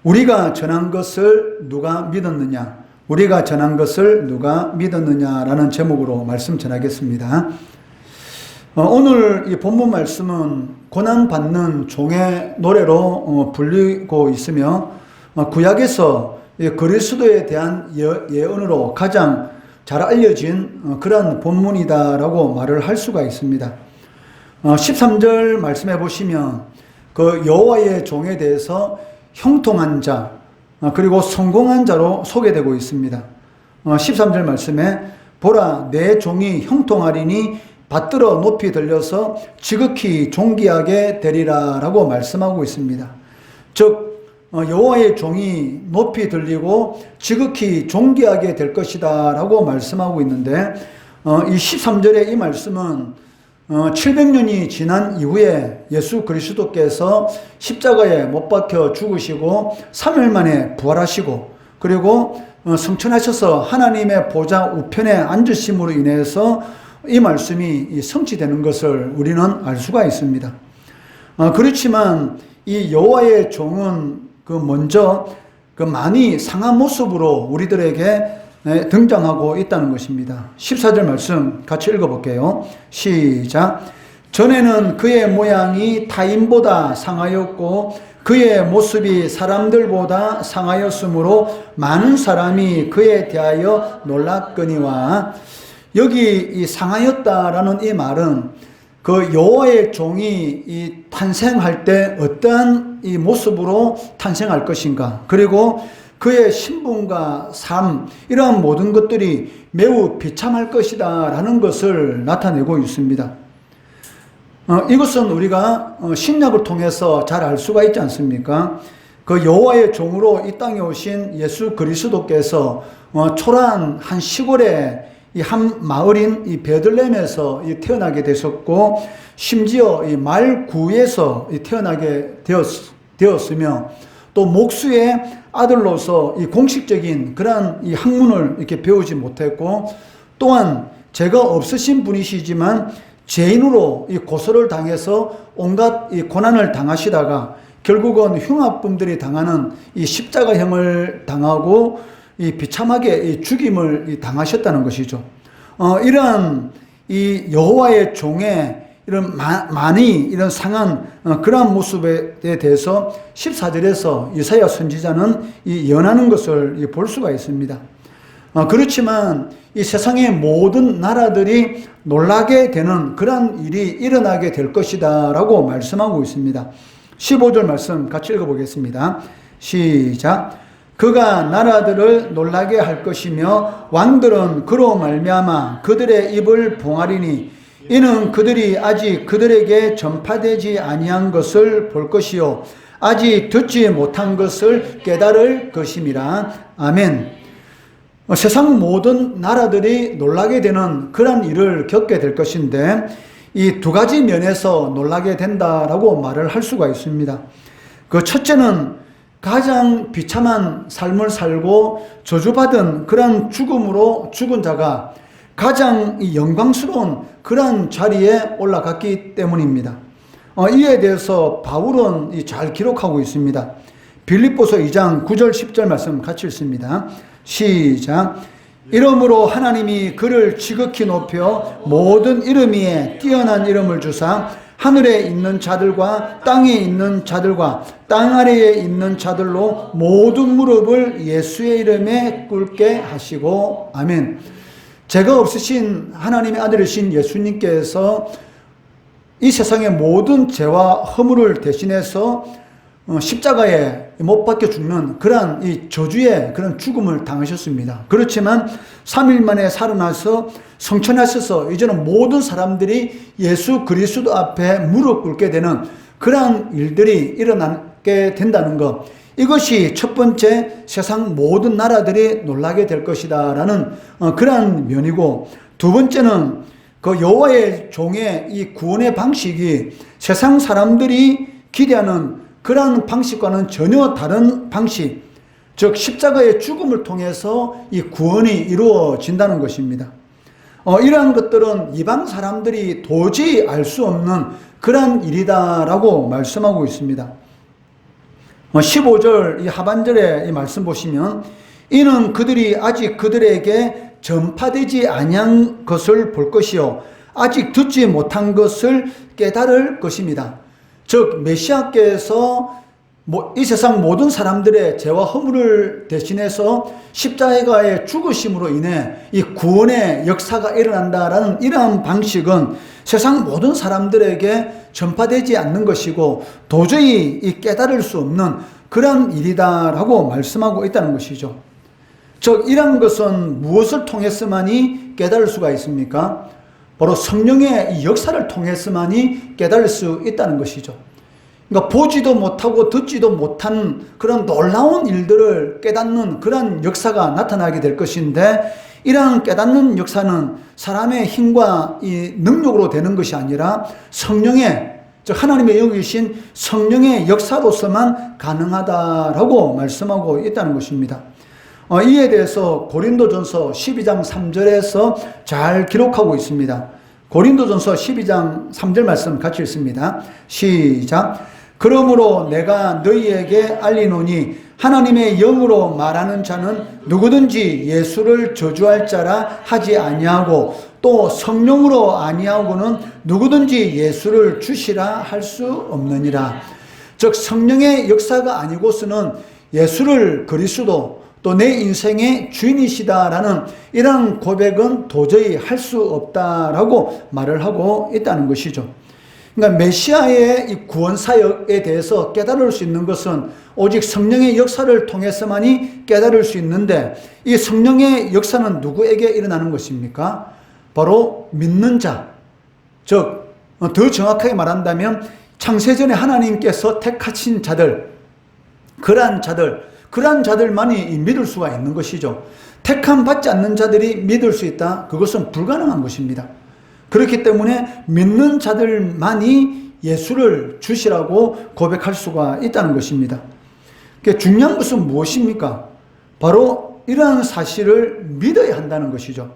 우리가 전한 것을 누가 믿었느냐? 우리가 전한 것을 누가 믿었느냐라는 제목으로 말씀 전하겠습니다. 오늘 이 본문 말씀은 고난받는 종의 노래로 불리고 있으며 구약에서 그리스도에 대한 예언으로 가장 잘 알려진 그런 본문이다라고 말을 할 수가 있습니다. 13절 말씀해 보시면 그 여호와의 종에 대해서 형통한 자 그리고 성공한 자로 소개되고 있습니다. 13절 말씀에 보라 내 종이 형통하리니 받들어 높이 들려서 지극히 존귀하게 되리라 라고 말씀하고 있습니다. 즉 여호와의 종이 높이 들리고 지극히 존귀하게 될 것이다 라고 말씀하고 있는데 이 13절의 이 말씀은 700년이 지난 이후에 예수 그리스도께서 십자가에 못 박혀 죽으시고 3일 만에 부활하시고 그리고 승천하셔서 하나님의 보좌 우편에 앉으심으로 인해서 이 말씀이 성취되는 것을 우리는 알 수가 있습니다. 그렇지만 이 여호와의 종은 먼저 많이 상한 모습으로 우리들에게 등장하고 있다는 것입니다. 14절 말씀 같이 읽어볼게요. 시작. 전에는 그의 모양이 타인보다 상하였고 그의 모습이 사람들보다 상하였으므로 많은 사람이 그에 대하여 놀랐거니와. 여기 이 상하였다라는 이 말은 그 여호와의 종이 이 탄생할 때 어떠한 이 모습으로 탄생할 것인가, 그리고 그의 신분과 삶, 이러한 모든 것들이 매우 비참할 것이다 라는 것을 나타내고 있습니다. 이것은 우리가 신약을 통해서 잘 알 수가 있지 않습니까? 그 여호와의 종으로 이 땅에 오신 예수 그리스도께서 초라한 한 시골에 이 한 마을인 이 베들레헴에서 태어나게 되셨고, 심지어 이 말구에서 태어나게 되었으며, 또 목수의 아들로서 이 공식적인 그러한 이 학문을 이렇게 배우지 못했고, 또한 죄가 없으신 분이시지만 죄인으로 이 고소를 당해서 온갖 이 고난을 당하시다가 결국은 흉악범들이 당하는 이 십자가형을 당하고 이 비참하게 이 죽임을 당하셨다는 것이죠. 이러한 이 여호와의 종의 이런 많이 이런 상한 그러한 모습에 대해서 14절에서 이사야 선지자는 이 예언하는 것을 볼 수가 있습니다. 그렇지만 이 세상의 모든 나라들이 놀라게 되는 그러한 일이 일어나게 될 것이다 라고 말씀하고 있습니다. 15절 말씀 같이 읽어보겠습니다. 시작. 그가 나라들을 놀라게 할 것이며 왕들은 그로 말미암아 그들의 입을 봉하리니 이는 그들이 아직 그들에게 전파되지 아니한 것을 볼 것이요 아직 듣지 못한 것을 깨달을 것임이라. 아멘. 세상 모든 나라들이 놀라게 되는 그런 일을 겪게 될 것인데, 이 두 가지 면에서 놀라게 된다라고 말을 할 수가 있습니다. 그 첫째는 가장 비참한 삶을 살고 저주받은 그런 죽음으로 죽은 자가 가장 영광스러운 그런 자리에 올라갔기 때문입니다. 이에 대해서 바울은 잘 기록하고 있습니다. 빌립보서 2장 9절 10절 말씀 같이 읽습니다. 시작. 이러므로 하나님이 그를 지극히 높여 모든 이름 위에 뛰어난 이름을 주사 하늘에 있는 자들과 땅에 있는 자들과 땅 아래에 있는 자들로 모든 무릎을 예수의 이름에 꿇게 하시고. 아멘. 죄가 없으신 하나님의 아들이신 예수님께서 이 세상의 모든 죄와 허물을 대신해서 십자가에 못 박혀 죽는 그러한 이 저주의 그런 죽음을 당하셨습니다. 그렇지만 3일 만에 살아나서 성천하셔서 이제는 모든 사람들이 예수 그리스도 앞에 무릎 꿇게 되는 그러한 일들이 일어나게 된다는 것, 이것이 첫 번째 세상 모든 나라들이 놀라게 될 것이다 라는 그러한 면이고, 두 번째는 그 여호와의 종의 이 구원의 방식이 세상 사람들이 기대하는 그러한 방식과는 전혀 다른 방식, 즉 십자가의 죽음을 통해서 이 구원이 이루어진다는 것입니다. 이러한 것들은 이방 사람들이 도저히 알 수 없는 그러한 일이다라고 말씀하고 있습니다. 15절 이 하반절에 이 말씀 보시면 이는 그들이 아직 그들에게 전파되지 아니한 것을 볼 것이요 아직 듣지 못한 것을 깨달을 것입니다. 즉 메시아께서 이 세상 모든 사람들의 죄와 허물을 대신해서 십자가의 죽으심으로 인해 이 구원의 역사가 일어난다라는 이러한 방식은 세상 모든 사람들에게 전파되지 않는 것이고 도저히 이 깨달을 수 없는 그런 일이다라고 말씀하고 있다는 것이죠. 즉 이러한 것은 무엇을 통해서만이 깨달을 수가 있습니까? 바로 성령의 이 역사를 통해서만이 깨달을 수 있다는 것이죠. 그러니까 보지도 못하고 듣지도 못한 그런 놀라운 일들을 깨닫는 그런 역사가 나타나게 될 것인데 이러한 깨닫는 역사는 사람의 힘과 이 능력으로 되는 것이 아니라 성령의, 즉 하나님의 영이신 성령의 역사로서만 가능하다라고 말씀하고 있다는 것입니다. 이에 대해서 고린도전서 12장 3절에서 잘 기록하고 있습니다. 고린도전서 12장 3절 말씀 같이 읽습니다. 시작. 그러므로 내가 너희에게 알리노니 하나님의 영으로 말하는 자는 누구든지 예수를 저주할 자라 하지 아니하고 또 성령으로 아니하고는 누구든지 예수를 주시라 할 수 없느니라. 즉 성령의 역사가 아니고서는 예수를 그리스도 또 내 인생의 주인이시다라는 이런 고백은 도저히 할 수 없다라고 말을 하고 있다는 것이죠. 그러니까 메시아의 이 구원 사역에 대해서 깨달을 수 있는 것은 오직 성령의 역사를 통해서만이 깨달을 수 있는데 이 성령의 역사는 누구에게 일어나는 것입니까? 바로 믿는 자, 즉 더 정확하게 말한다면 창세전에 하나님께서 택하신 자들, 그러한 자들만이 믿을 수가 있는 것이죠. 택함 받지 않는 자들이 믿을 수 있다? 그것은 불가능한 것입니다. 그렇기 때문에 믿는 자들만이 예수를 주시라고 고백할 수가 있다는 것입니다. 중요한 것은 무엇입니까? 바로 이러한 사실을 믿어야 한다는 것이죠.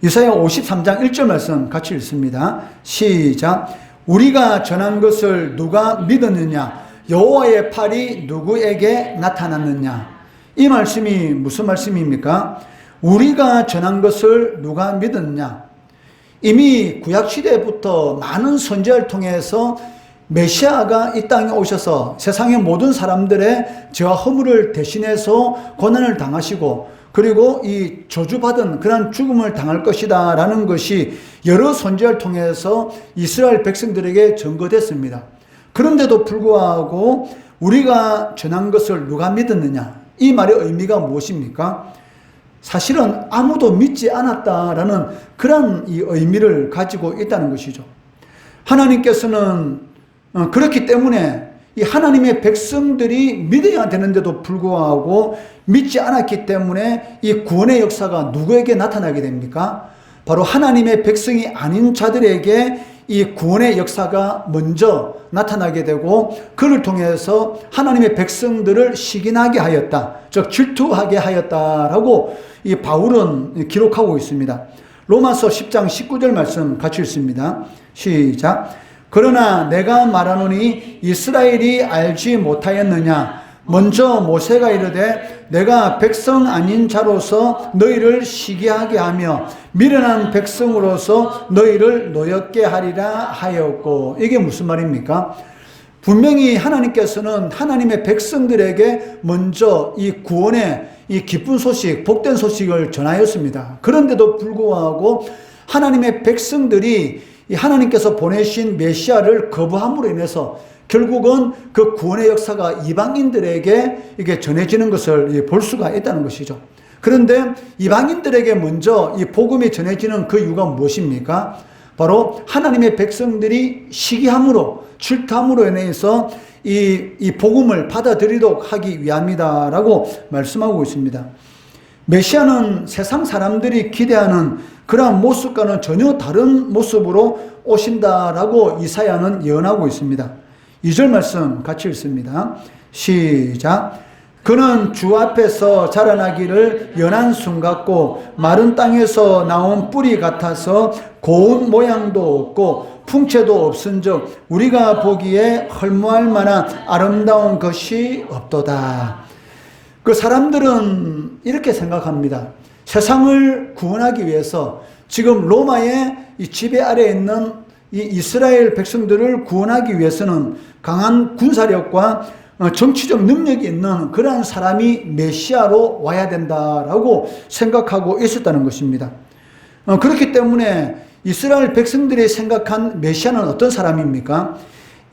이사야 53장 1절 말씀 같이 읽습니다. 시작. 우리가 전한 것을 누가 믿었느냐? 여호와의 팔이 누구에게 나타났느냐? 이 말씀이 무슨 말씀입니까? 우리가 전한 것을 누가 믿었느냐? 이미 구약시대부터 많은 선지자를 통해서 메시아가 이 땅에 오셔서 세상의 모든 사람들의 죄와 허물을 대신해서 고난을 당하시고 그리고 이 저주받은 그런 죽음을 당할 것이다 라는 것이 여러 선지자를 통해서 이스라엘 백성들에게 전거됐습니다. 그런데도 불구하고 우리가 전한 것을 누가 믿었느냐? 이 말의 의미가 무엇입니까? 사실은 아무도 믿지 않았다라는 그런 이 의미를 가지고 있다는 것이죠. 하나님께서는 그렇기 때문에 이 하나님의 백성들이 믿어야 되는데도 불구하고 믿지 않았기 때문에 이 구원의 역사가 누구에게 나타나게 됩니까? 바로 하나님의 백성이 아닌 자들에게 이 구원의 역사가 먼저 나타나게 되고 그를 통해서 하나님의 백성들을 시기나게 하였다. 즉 질투하게 하였다라고 이 바울은 기록하고 있습니다. 로마서 10장 19절 말씀 같이 읽습니다. 시작. 그러나 내가 말하노니 이스라엘이 알지 못하였느냐? 먼저 모세가 이르되 내가 백성 아닌 자로서 너희를 시기하게 하며 미련한 백성으로서 너희를 노엽게 하리라 하였고, 이게 무슨 말입니까? 분명히 하나님께서는 하나님의 백성들에게 먼저 이 구원의 이 기쁜 소식, 복된 소식을 전하였습니다. 그런데도 불구하고 하나님의 백성들이 이 하나님께서 보내신 메시아를 거부함으로 인해서 결국은 그 구원의 역사가 이방인들에게 이게 전해지는 것을 볼 수가 있다는 것이죠. 그런데 이방인들에게 먼저 이 복음이 전해지는 그 이유가 무엇입니까? 바로 하나님의 백성들이 시기함으로, 질투함으로 인해서 이 복음을 받아들이도록 하기 위함이다라고 말씀하고 있습니다. 메시아는 세상 사람들이 기대하는 그러한 모습과는 전혀 다른 모습으로 오신다라고 이사야는 예언하고 있습니다. 2절 말씀 같이 읽습니다. 시작. 그는 주 앞에서 자라나기를 연한 순 같고 마른 땅에서 나온 뿌리 같아서 고운 모양도 없고 풍채도 없은즉 우리가 보기에 헐모할 만한 아름다운 것이 없도다. 그 사람들은 이렇게 생각합니다. 세상을 구원하기 위해서 지금 로마의 이 지배 아래에 있는 이 이스라엘 백성들을 구원하기 위해서는 강한 군사력과 정치적 능력이 있는 그러한 사람이 메시아로 와야 된다라고 생각하고 있었다는 것입니다. 그렇기 때문에 이스라엘 백성들이 생각한 메시아는 어떤 사람입니까?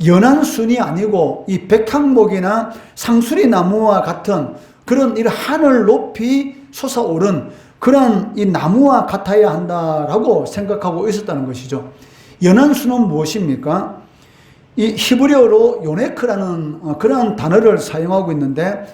연한 순이 아니고 이 백향목이나 상수리 나무와 같은 그런 이 하늘 높이 솟아오른 그런 이 나무와 같아야 한다라고 생각하고 있었다는 것이죠. 연한 순은 무엇입니까? 이 히브리어로 요네크라는 그러한 단어를 사용하고 있는데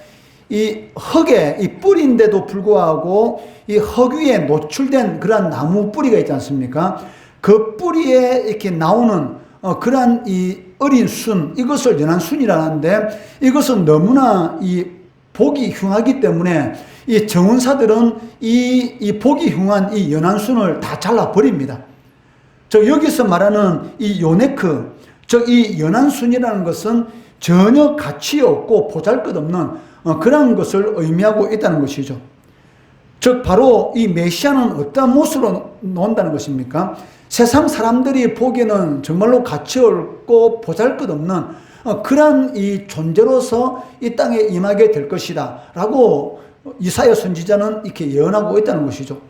이 흙의 이 뿌리인데도 불구하고 이 흙 위에 노출된 그러한 나무 뿌리가 있지 않습니까? 그 뿌리에 이렇게 나오는 그러한 이 어린 순, 이것을 연한 순이라는데 이것은 너무나 이 보기 흉하기 때문에 이 정원사들은 이 보기 흉한 이 연한 순을 다 잘라버립니다. 즉 여기서 말하는 이 요네크, 즉 이 연한 순이라는 것은 전혀 가치 없고 보잘것없는 그런 것을 의미하고 있다는 것이죠. 즉 바로 이 메시아는 어떤 모습으로 나온다는 것입니까? 세상 사람들이 보기에는 정말로 가치 없고 보잘것없는 그러한 이 존재로서 이 땅에 임하게 될 것이다 라고 이사야 선지자는 이렇게 예언하고 있다는 것이죠.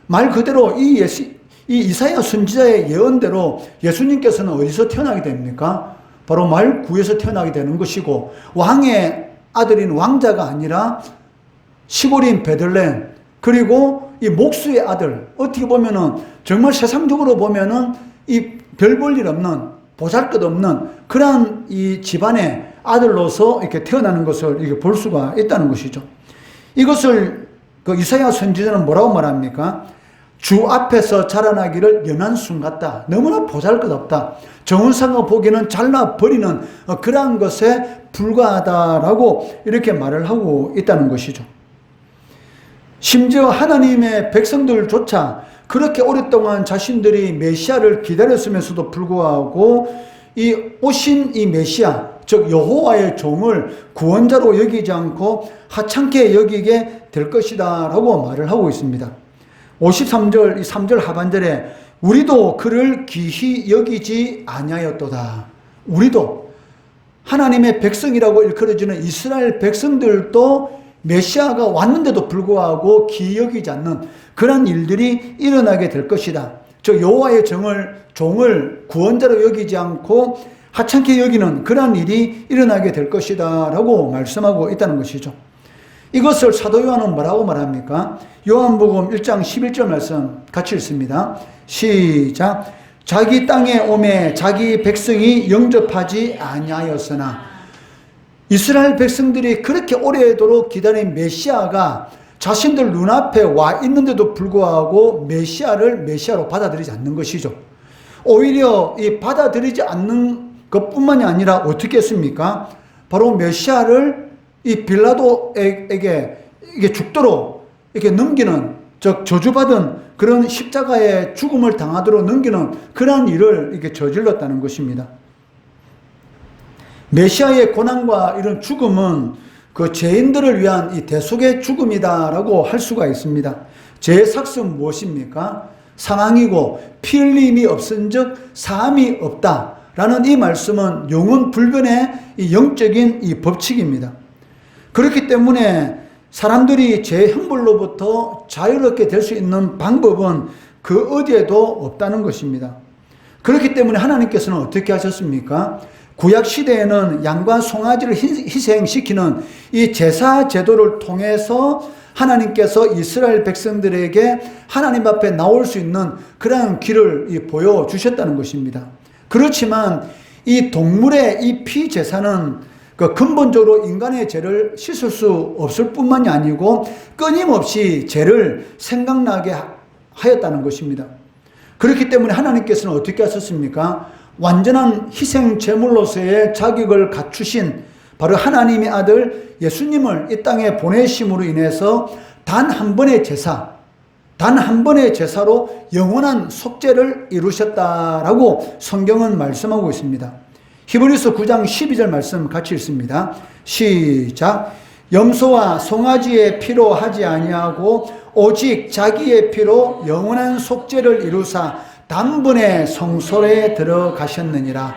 말 그대로 이 이사야 선지자의 예언대로 예수님께서는 어디서 태어나게 됩니까? 바로 말구에서 태어나게 되는 것이고 왕의 아들인 왕자가 아니라 시골인 베들레헴, 그리고 이 목수의 아들, 어떻게 보면은 정말 세상적으로 보면은 이 별 볼 일 없는 보잘것없는 그러한 이 집안의 아들로서 이렇게 태어나는 것을 이렇게 볼 수가 있다는 것이죠. 이것을 그 이사야 선지자는 뭐라고 말합니까? 주 앞에서 자라나기를 연한 순 같다. 너무나 보잘것없다. 정은사가 보기에는 잘라버리는 그러한 것에 불과하다라고 이렇게 말을 하고 있다는 것이죠. 심지어 하나님의 백성들조차 그렇게 오랫동안 자신들이 메시아를 기다렸으면서도 불구하고 이 오신 이 메시아, 즉 여호와의 종을 구원자로 여기지 않고 하찮게 여기게 될 것이다 라고 말을 하고 있습니다. 53절, 이 3절 하반절에 우리도 그를 귀히 여기지 아니하였도다. 우리도 하나님의 백성이라고 일컬어지는 이스라엘 백성들도 메시아가 왔는데도 불구하고 귀히 여기지 않는 그런 일들이 일어나게 될 것이다. 저 여호와의 종을 구원자로 여기지 않고 하찮게 여기는 그런 일이 일어나게 될 것이다 라고 말씀하고 있다는 것이죠. 이것을 사도 요한은 뭐라고 말합니까? 요한복음 1장 11절 말씀 같이 읽습니다. 시작. 자기 땅에 오매 자기 백성이 영접하지 아니하였으나. 이스라엘 백성들이 그렇게 오래도록 기다린 메시아가 자신들 눈앞에 와 있는데도 불구하고 메시아를 메시아로 받아들이지 않는 것이죠. 오히려 이 받아들이지 않는 것뿐만이 아니라 어떻게 했습니까? 바로 메시아를 이 빌라도에게 이게 죽도록 이렇게 넘기는, 즉 저주받은 그런 십자가의 죽음을 당하도록 넘기는 그러한 일을 이렇게 저질렀다는 것입니다. 메시아의 고난과 이런 죽음은 그 죄인들을 위한 이 대속의 죽음이다라고 할 수가 있습니다. 죄의 삭은 무엇입니까? 사망이고 피 흘림이 없은즉 사함이 없다라는 이 말씀은 영원 불변의 이 영적인 이 법칙입니다. 그렇기 때문에 사람들이 죄 형벌로부터 자유롭게 될 수 있는 방법은 그 어디에도 없다는 것입니다. 그렇기 때문에 하나님께서는 어떻게 하셨습니까? 구약 시대에는 양과 송아지를 희생시키는 이 제사 제도를 통해서 하나님께서 이스라엘 백성들에게 하나님 앞에 나올 수 있는 그러한 길을 보여주셨다는 것입니다. 그렇지만 이 동물의 이 피 제사는 그 근본적으로 인간의 죄를 씻을 수 없을 뿐만이 아니고 끊임없이 죄를 생각나게 하였다는 것입니다. 그렇기 때문에 하나님께서는 어떻게 하셨습니까? 완전한 희생 제물로서의 자격을 갖추신 바로 하나님의 아들 예수님을 이 땅에 보내심으로 인해서 단 한 번의 제사, 단 한 번의 제사로 영원한 속죄를 이루셨다라고 성경은 말씀하고 있습니다. 히브리서 9장 12절 말씀 같이 읽습니다. 시작. 염소와 송아지의 피로 하지 아니하고 오직 자기의 피로 영원한 속죄를 이루사 단번에 성소에 들어가셨느니라.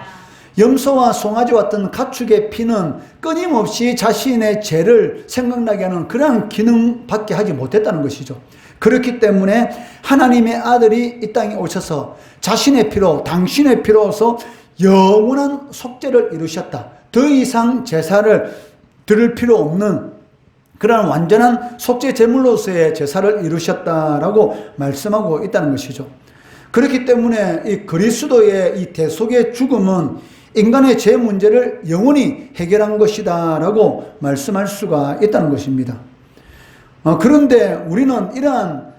염소와 송아지와 같은 가축의 피는 끊임없이 자신의 죄를 생각나게 하는 그러한 기능밖에 하지 못했다는 것이죠. 그렇기 때문에 하나님의 아들이 이 땅에 오셔서 자신의 피로, 당신의 피로서 영원한 속죄를 이루셨다. 더 이상 제사를 드릴 필요 없는 그러한 완전한 속죄 제물로서의 제사를 이루셨다라고 말씀하고 있다는 것이죠. 그렇기 때문에 이 그리스도의 이 대속의 죽음은 인간의 죄 문제를 영원히 해결한 것이다라고 말씀할 수가 있다는 것입니다. 그런데 우리는 이러한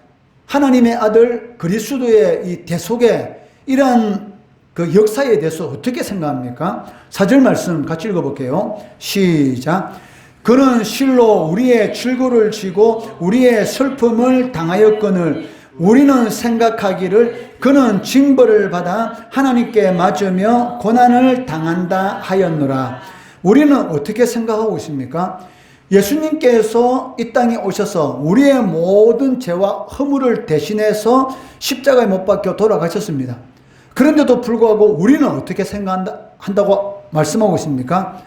하나님의 아들 그리스도의 이 대속의 이러한 그 역사에 대해서 어떻게 생각합니까? 4절 말씀 같이 읽어볼게요. 시작. 그는 실로 우리의 질고를 지고 우리의 슬픔을 당하였거늘 우리는 생각하기를 그는 징벌을 받아 하나님께 맞으며 고난을 당한다 하였노라. 우리는 어떻게 생각하고 있습니까? 예수님께서 이 땅에 오셔서 우리의 모든 죄와 허물을 대신해서 십자가에 못 박혀 돌아가셨습니다. 그런데도 불구하고 우리는 어떻게 생각한다고 말씀하고 있습니까?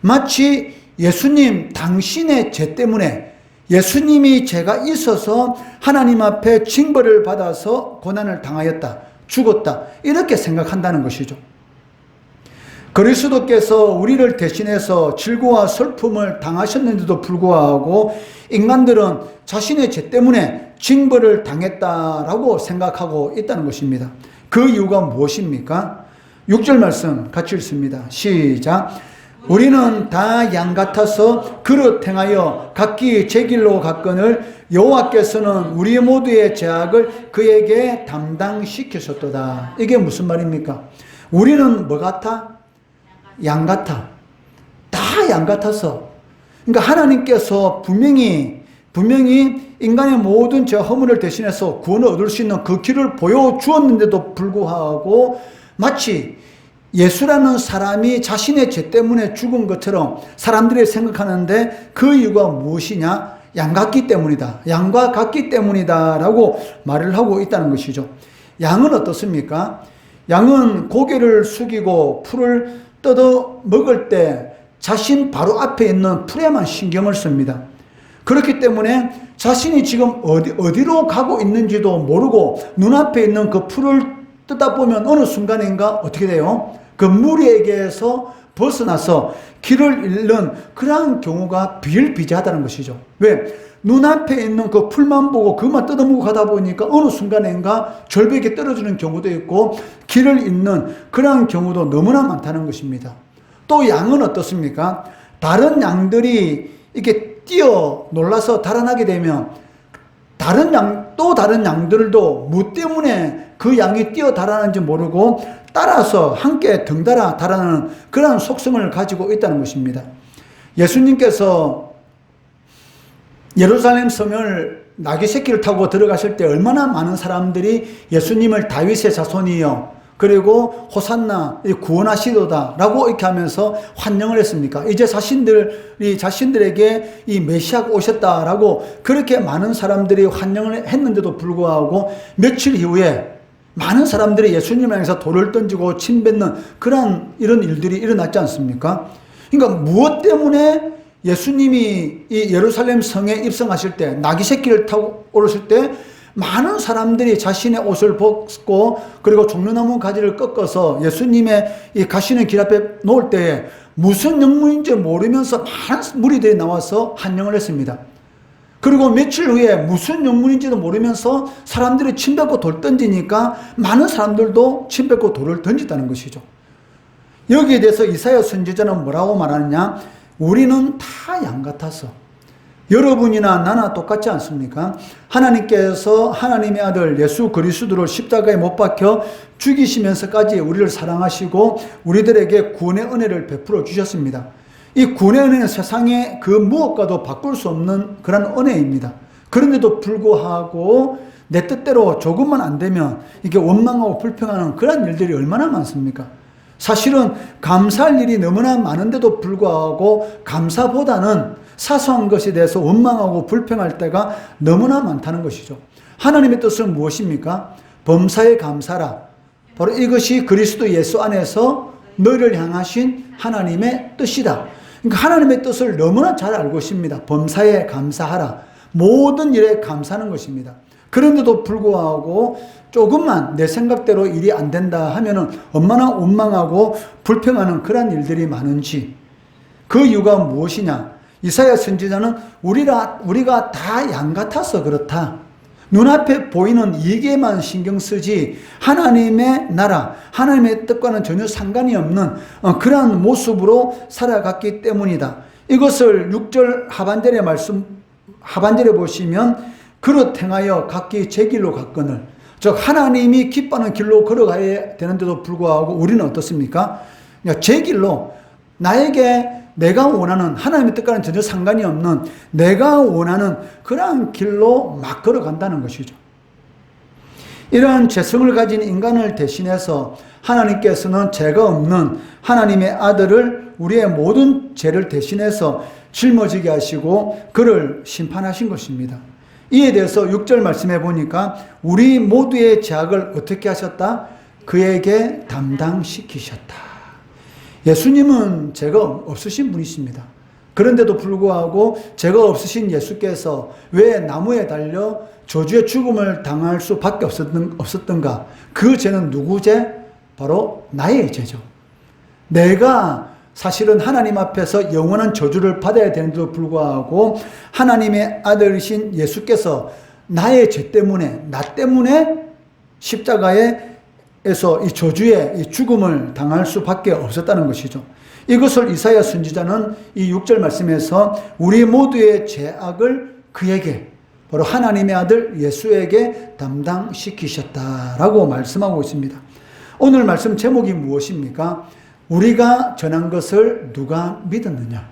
마치 예수님 당신의 죄 때문에 예수님이 죄가 있어서 하나님 앞에 징벌을 받아서 고난을 당하였다, 죽었다, 이렇게 생각한다는 것이죠. 그리스도께서 우리를 대신해서 질고와 슬픔을 당하셨는데도 불구하고 인간들은 자신의 죄 때문에 징벌을 당했다라고 생각하고 있다는 것입니다. 그 이유가 무엇입니까? 6절 말씀 같이 읽습니다. 시작. 우리는 다 양 같아서 그릇 행하여 각기 제 길로 갔거늘 여호와께서는 우리 모두의 죄악을 그에게 담당시키셨도다. 이게 무슨 말입니까? 우리는 뭐 같아? 양 같아. 다 양 같아서. 그러니까 하나님께서 분명히 인간의 모든 죄 허물을 대신해서 구원을 얻을 수 있는 그 길을 보여주었는데도 불구하고 마치 예수라는 사람이 자신의 죄 때문에 죽은 것처럼 사람들이 생각하는데 그 이유가 무엇이냐? 양 같기 때문이다. 양과 같기 때문이다 라고 말을 하고 있다는 것이죠. 양은 어떻습니까? 양은 고개를 숙이고 풀을 뜯어 먹을 때 자신 바로 앞에 있는 풀에만 신경을 씁니다. 그렇기 때문에 자신이 지금 어디로 가고 있는지도 모르고 눈앞에 있는 그 풀을 뜯다 보면 어느 순간인가 어떻게 돼요? 그 무리에게서 벗어나서 길을 잃는 그러한 경우가 비일비재하다는 것이죠. 왜? 눈앞에 있는 그 풀만 보고 그것만 뜯어먹고 가다 보니까 어느 순간인가 절벽에 떨어지는 경우도 있고 길을 잃는 그러한 경우도 너무나 많다는 것입니다. 또 양은 어떻습니까? 다른 양들이 이렇게 뛰어 놀라서 달아나게 되면 다른 양들도 뭐 때문에 그 양이 뛰어 달아나는지 모르고 따라서 함께 덩달아 달아나는 그런 속성을 가지고 있다는 것입니다. 예수님께서 예루살렘 성을 나귀 새끼를 타고 들어가실 때 얼마나 많은 사람들이 예수님을 다윗의 자손이요 그리고 호산나 구원하시도다 라고 이렇게 하면서 환영을 했습니까? 이제 자신들에게 이 메시아가 오셨다라고 그렇게 많은 사람들이 환영을 했는데도 불구하고 며칠 이후에 많은 사람들이 예수님을 향해서 돌을 던지고 침 뱉는 그런 이런 일들이 일어났지 않습니까? 그러니까 무엇 때문에 예수님이 이 예루살렘 성에 입성하실 때 나귀 새끼를 타고 오르실 때 많은 사람들이 자신의 옷을 벗고 그리고 종려나무 가지를 꺾어서 예수님의 이 가시는 길 앞에 놓을 때에 무슨 영문인지 모르면서 많은 무리들이 나와서 환영을 했습니다. 그리고 며칠 후에 무슨 영문인지도 모르면서 사람들이 침 뱉고 돌 던지니까 많은 사람들도 침 뱉고 돌을 던졌다는 것이죠. 여기에 대해서 이사야 선지자는 뭐라고 말하느냐? 우리는 다 양 같아서 여러분이나 나나 똑같지 않습니까? 하나님께서 하나님의 아들 예수 그리스도를 십자가에 못 박혀 죽이시면서까지 우리를 사랑하시고 우리들에게 구원의 은혜를 베풀어 주셨습니다. 이 구원의 은혜는 세상의 그 무엇과도 바꿀 수 없는 그런 은혜입니다. 그런데도 불구하고 내 뜻대로 조금만 안 되면 이게 원망하고 불평하는 그런 일들이 얼마나 많습니까? 사실은 감사할 일이 너무나 많은데도 불구하고 감사보다는 사소한 것에 대해서 원망하고 불평할 때가 너무나 많다는 것이죠. 하나님의 뜻은 무엇입니까? 범사에 감사라. 바로 이것이 그리스도 예수 안에서 너희를 향하신 하나님의 뜻이다. 그러니까 하나님의 뜻을 너무나 잘 알고 있습니다. 범사에 감사하라. 모든 일에 감사하는 것입니다. 그런데도 불구하고 조금만 내 생각대로 일이 안 된다 하면은 얼마나 원망하고 불평하는 그런 일들이 많은지, 그 이유가 무엇이냐? 이사야 선지자는 우리가 다 양 같아서 그렇다. 눈앞에 보이는 이익에만 신경 쓰지 하나님의 나라, 하나님의 뜻과는 전혀 상관이 없는 그러한 모습으로 살아갔기 때문이다. 이것을 6절 하반절에 보시면 그릇 행하여 각기 제 길로 갔거늘, 즉 하나님이 기뻐하는 길로 걸어가야 되는데도 불구하고 우리는 어떻습니까? 제 길로, 나에게 내가 원하는, 하나님의 뜻과는 전혀 상관이 없는 내가 원하는 그러한 길로 막 걸어간다는 것이죠. 이러한 죄성을 가진 인간을 대신해서 하나님께서는 죄가 없는 하나님의 아들을 우리의 모든 죄를 대신해서 짊어지게 하시고 그를 심판하신 것입니다. 이에 대해서 6절 말씀해 보니까 우리 모두의 죄악을 어떻게 하셨다? 그에게 담당시키셨다. 예수님은 죄가 없으신 분이십니다. 그런데도 불구하고 죄가 없으신 예수께서 왜 나무에 달려 저주의 죽음을 당할 수밖에 없었던가? 그 죄는 누구 죄? 바로 나의 죄죠. 내가 사실은 하나님 앞에서 영원한 저주를 받아야 되는데도 불구하고 하나님의 아들이신 예수께서 나의 죄 때문에, 나 때문에 십자가에서 이 저주의 이 죽음을 당할 수밖에 없었다는 것이죠. 이것을 이사야 선지자는 이 6절 말씀에서 우리 모두의 죄악을 그에게, 바로 하나님의 아들 예수에게 담당시키셨다라고 말씀하고 있습니다. 오늘 말씀 제목이 무엇입니까? 우리가 전한 것을 누가 믿었느냐?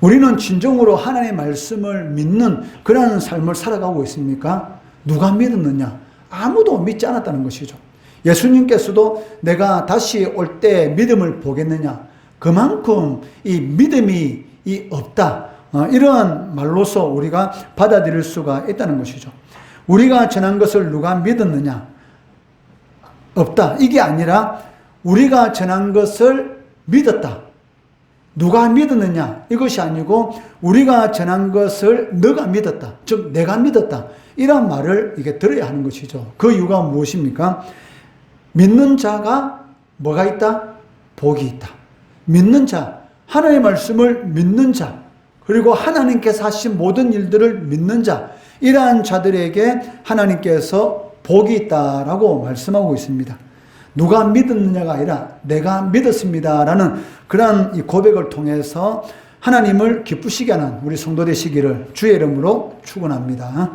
우리는 진정으로 하나님의 말씀을 믿는 그런 삶을 살아가고 있습니까? 누가 믿었느냐? 아무도 믿지 않았다는 것이죠. 예수님께서도 내가 다시 올 때 믿음을 보겠느냐? 그만큼 이 믿음이 없다. 이러한 말로서 우리가 받아들일 수가 있다는 것이죠. 우리가 전한 것을 누가 믿었느냐? 없다. 이게 아니라 우리가 전한 것을 믿었다. 누가 믿었느냐? 이것이 아니고 우리가 전한 것을 너가 믿었다. 즉 내가 믿었다. 이런 말을 이게 들어야 하는 것이죠. 그 이유가 무엇입니까? 믿는 자가 뭐가 있다? 복이 있다. 믿는 자, 하나님의 말씀을 믿는 자, 그리고 하나님께서 하신 모든 일들을 믿는 자, 이러한 자들에게 하나님께서 복이 있다라고 말씀하고 있습니다. 누가 믿었느냐가 아니라 내가 믿었습니다라는 그러한 이 고백을 통해서 하나님을 기쁘시게 하는 우리 성도 되시기를 주의 이름으로 축원합니다.